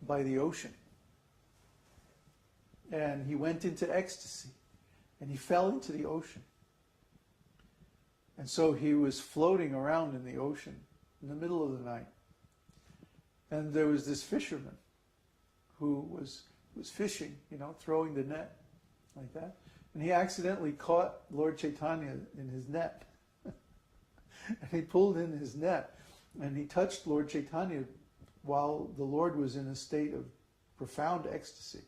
by the ocean. And he went into ecstasy. And he fell into the ocean. And so he was floating around in the ocean in the middle of the night. And there was this fisherman who was fishing, throwing the net like that. And he accidentally caught Lord Chaitanya in his net. And he pulled in his net. And he touched Lord Chaitanya while the Lord was in a state of profound ecstasy.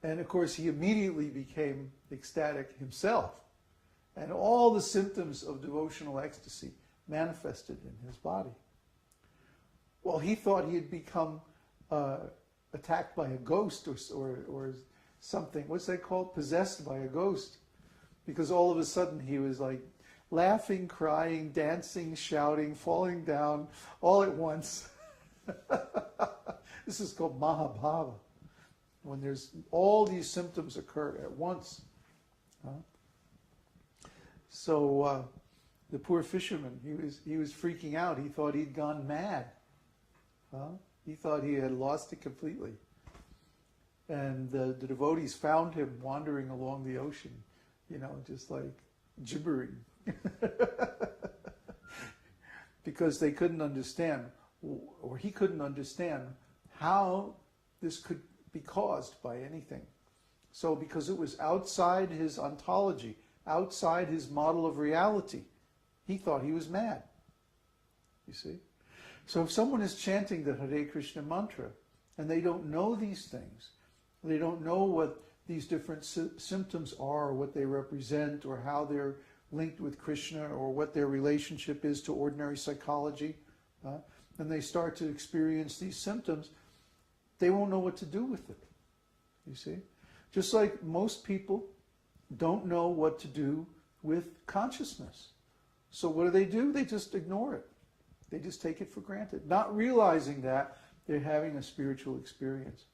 And of course, he immediately became ecstatic himself. And all the symptoms of devotional ecstasy manifested in his body. Well, he thought he had become attacked by a ghost or something. What's that called? Possessed by a ghost. Because all of a sudden he was like laughing, crying, dancing, shouting, falling down all at once. This is called vibhāva. When there's all these symptoms occur at once. So the poor fisherman, he was freaking out. He thought he'd gone mad. He thought he had lost it completely. And the devotees found him wandering along the ocean, just like gibbering. Because they couldn't understand, or he couldn't understand how this could be caused by anything. So because it was outside his ontology, outside his model of reality, he thought he was mad. You see? So if someone is chanting the Hare Krishna mantra and they don't know these things, they don't know what these different symptoms are, or what they represent, or how they're linked with Krishna, or what their relationship is to ordinary psychology, and they start to experience these symptoms, they won't know what to do with it. You see? Just like most people don't know what to do with consciousness. So what do? They just ignore it. They just take it for granted, not realizing that they're having a spiritual experience.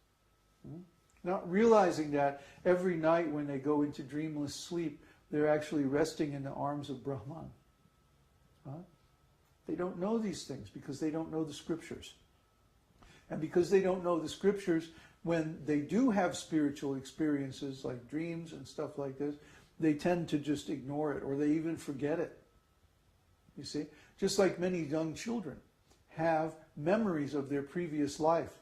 Not realizing that every night when they go into dreamless sleep, they're actually resting in the arms of Brahman. They don't know these things because they don't know the scriptures. And because they don't know the scriptures, when they do have spiritual experiences like dreams and stuff like this, they tend to just ignore it, or they even forget it. You see? Just like many young children have memories of their previous life.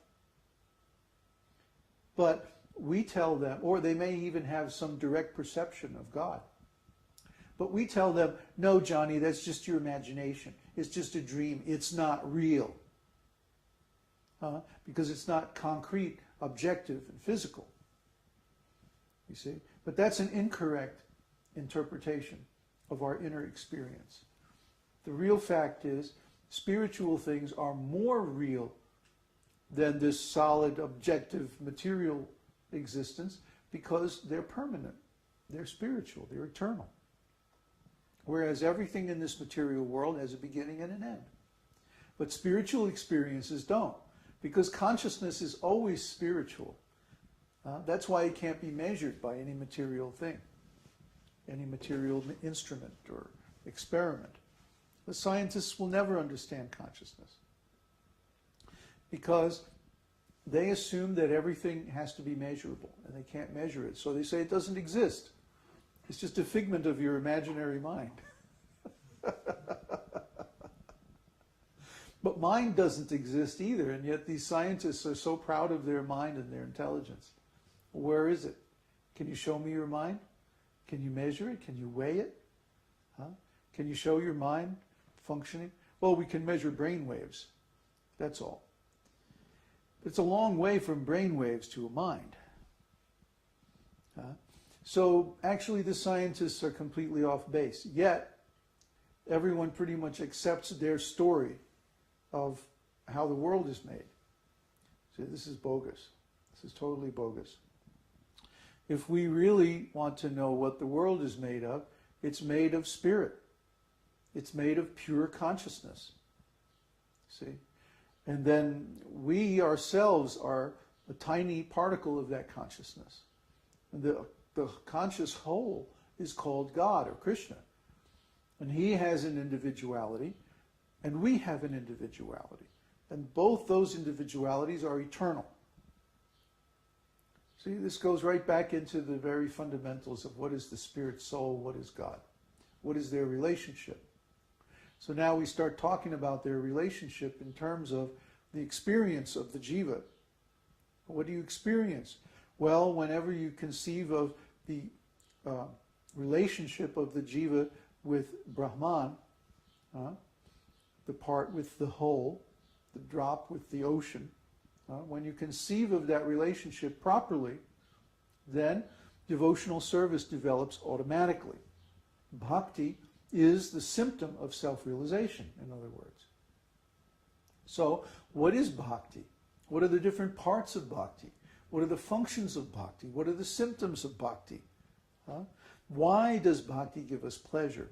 But we tell them, or they may even have some direct perception of God. But we tell them, no, Johnny, that's just your imagination. It's just a dream. It's not real. Because it's not concrete, objective, and physical. You see? But that's an incorrect interpretation of our inner experience. The real fact is, spiritual things are more real than this solid, objective, material existence, because they're permanent, they're spiritual, they're eternal. Whereas everything in this material world has a beginning and an end. But spiritual experiences don't, because consciousness is always spiritual. That's why it can't be measured by any material thing, any material instrument or experiment. The scientists will never understand consciousness, because they assume that everything has to be measurable, and they can't measure it. So they say it doesn't exist. It's just a figment of your imaginary mind. But mind doesn't exist either, and yet these scientists are so proud of their mind and their intelligence. Where is it? Can you show me your mind? Can you measure it? Can you weigh it? Can you show your mind functioning? Well, we can measure brain waves. That's all. It's a long way from brain waves to a mind. So actually the scientists are completely off base. Yet everyone pretty much accepts their story of how the world is made. See, this is bogus. This is totally bogus. If we really want to know what the world is made of, it's made of spirit. It's made of pure consciousness. See? And then we ourselves are a tiny particle of that consciousness. And the conscious whole is called God or Krishna. And he has an individuality, and we have an individuality. And both those individualities are eternal. See, this goes right back into the very fundamentals of what is the spirit soul, what is God, what is their relationship. So now we start talking about their relationship in terms of the experience of the jiva. What do you experience? Well, whenever you conceive of the relationship of the jiva with Brahman, the part with the whole, the drop with the ocean, when you conceive of that relationship properly, then devotional service develops automatically. Bhakti is the symptom of self-realization, in other words. So, what is bhakti? What are the different parts of bhakti? What are the functions of bhakti? What are the symptoms of bhakti? Why does bhakti give us pleasure?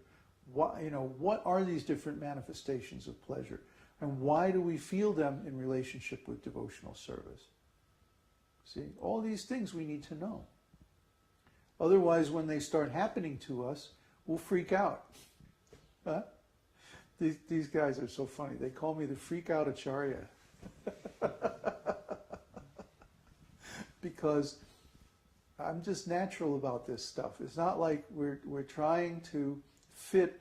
Why, what are these different manifestations of pleasure? And why do we feel them in relationship with devotional service? See, all these things we need to know. Otherwise, when they start happening to us, we'll freak out. These guys are so funny. They call me the freak out acharya. Because I'm just natural about this stuff. It's not like we're trying to fit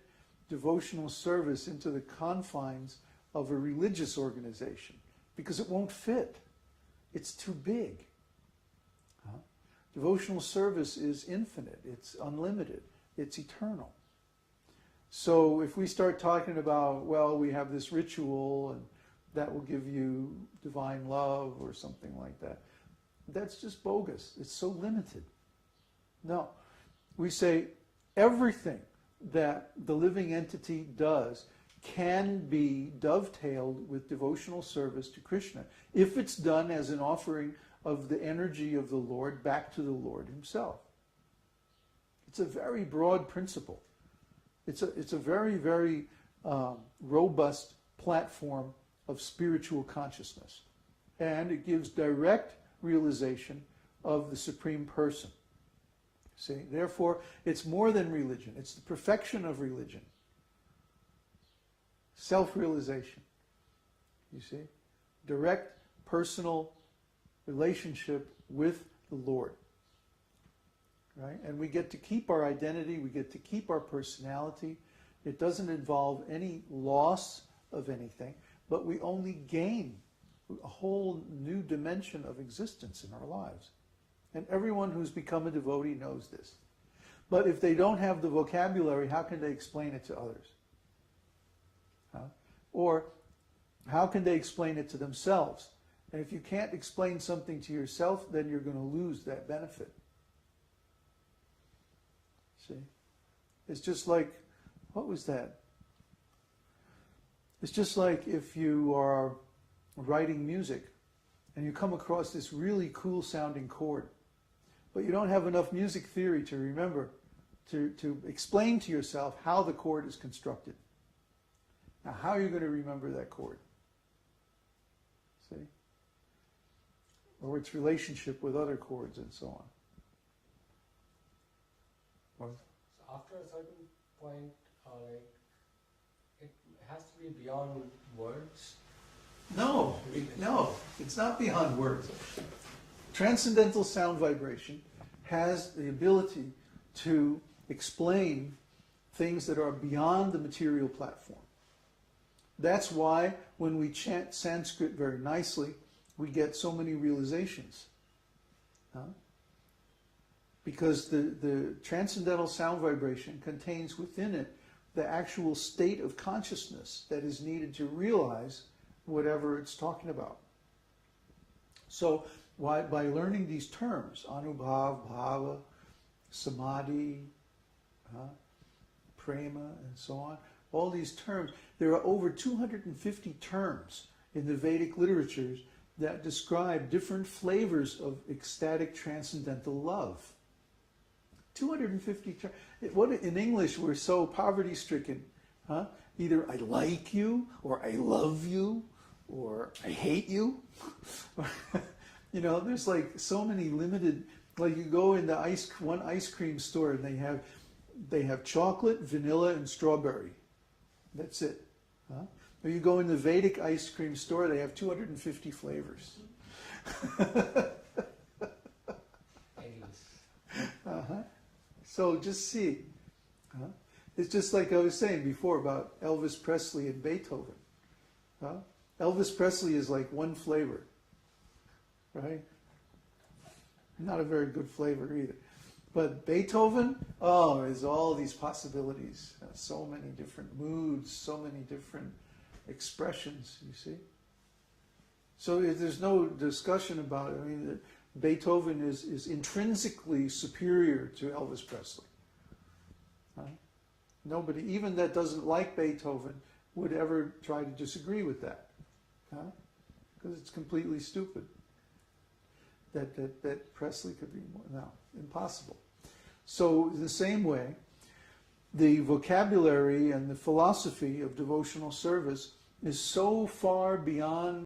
devotional service into the confines of a religious organization, because it won't fit. It's too big. Devotional service is infinite. It's unlimited. It's eternal. So if we start talking about, well, we have this ritual and that will give you divine love or something like that, that's just bogus. It's so limited. No. We say everything that the living entity does can be dovetailed with devotional service to Krishna if it's done as an offering of the energy of the Lord back to the Lord himself. It's a very broad principle. It's a very, very robust platform of spiritual consciousness. And it gives direct realization of the Supreme Person. See, therefore, it's more than religion. It's the perfection of religion. Self-realization. You see? Direct personal relationship with the Lord. Right? And we get to keep our identity, we get to keep our personality. It doesn't involve any loss of anything, but we only gain a whole new dimension of existence in our lives. And everyone who's become a devotee knows this. But if they don't have the vocabulary, how can they explain it to others? Or how can they explain it to themselves? And if you can't explain something to yourself, then you're going to lose that benefit. See? It's just like, what was that? It's just like if you are writing music and you come across this really cool sounding chord, but you don't have enough music theory to remember, to explain to yourself how the chord is constructed. Now, how are you going to remember that chord? See? Or its relationship with other chords and so on. So after a certain point, it has to be beyond words? No, it's not beyond words. Transcendental sound vibration has the ability to explain things that are beyond the material platform. That's why when we chant Sanskrit very nicely, we get so many realizations. Because the transcendental sound vibration contains within it the actual state of consciousness that is needed to realize whatever it's talking about. So by learning these terms, Anubhava, Bhava, Samadhi, Prema, and so on, all these terms, there are over 250 terms in the Vedic literatures that describe different flavors of ecstatic transcendental love. 250 terms. What in English we're so poverty-stricken. Either I like you, or I love you, or I hate you. There's like so many limited. Like you go in the one ice cream store and they have chocolate, vanilla, and strawberry. That's it. Or you go in the Vedic ice cream store, they have 250 flavors. So just see. It's just like I was saying before about Elvis Presley and Beethoven. Elvis Presley is like one flavor, right? Not a very good flavor either. But Beethoven, there's all these possibilities. So many different moods, so many different expressions, you see. So there's no discussion about it. I mean, Beethoven is intrinsically superior to Elvis Presley. Nobody, even that doesn't like Beethoven, would ever try to disagree with that. Because it's completely stupid that Presley could be more. No, impossible. So in the same way, the vocabulary and the philosophy of devotional service is so far beyond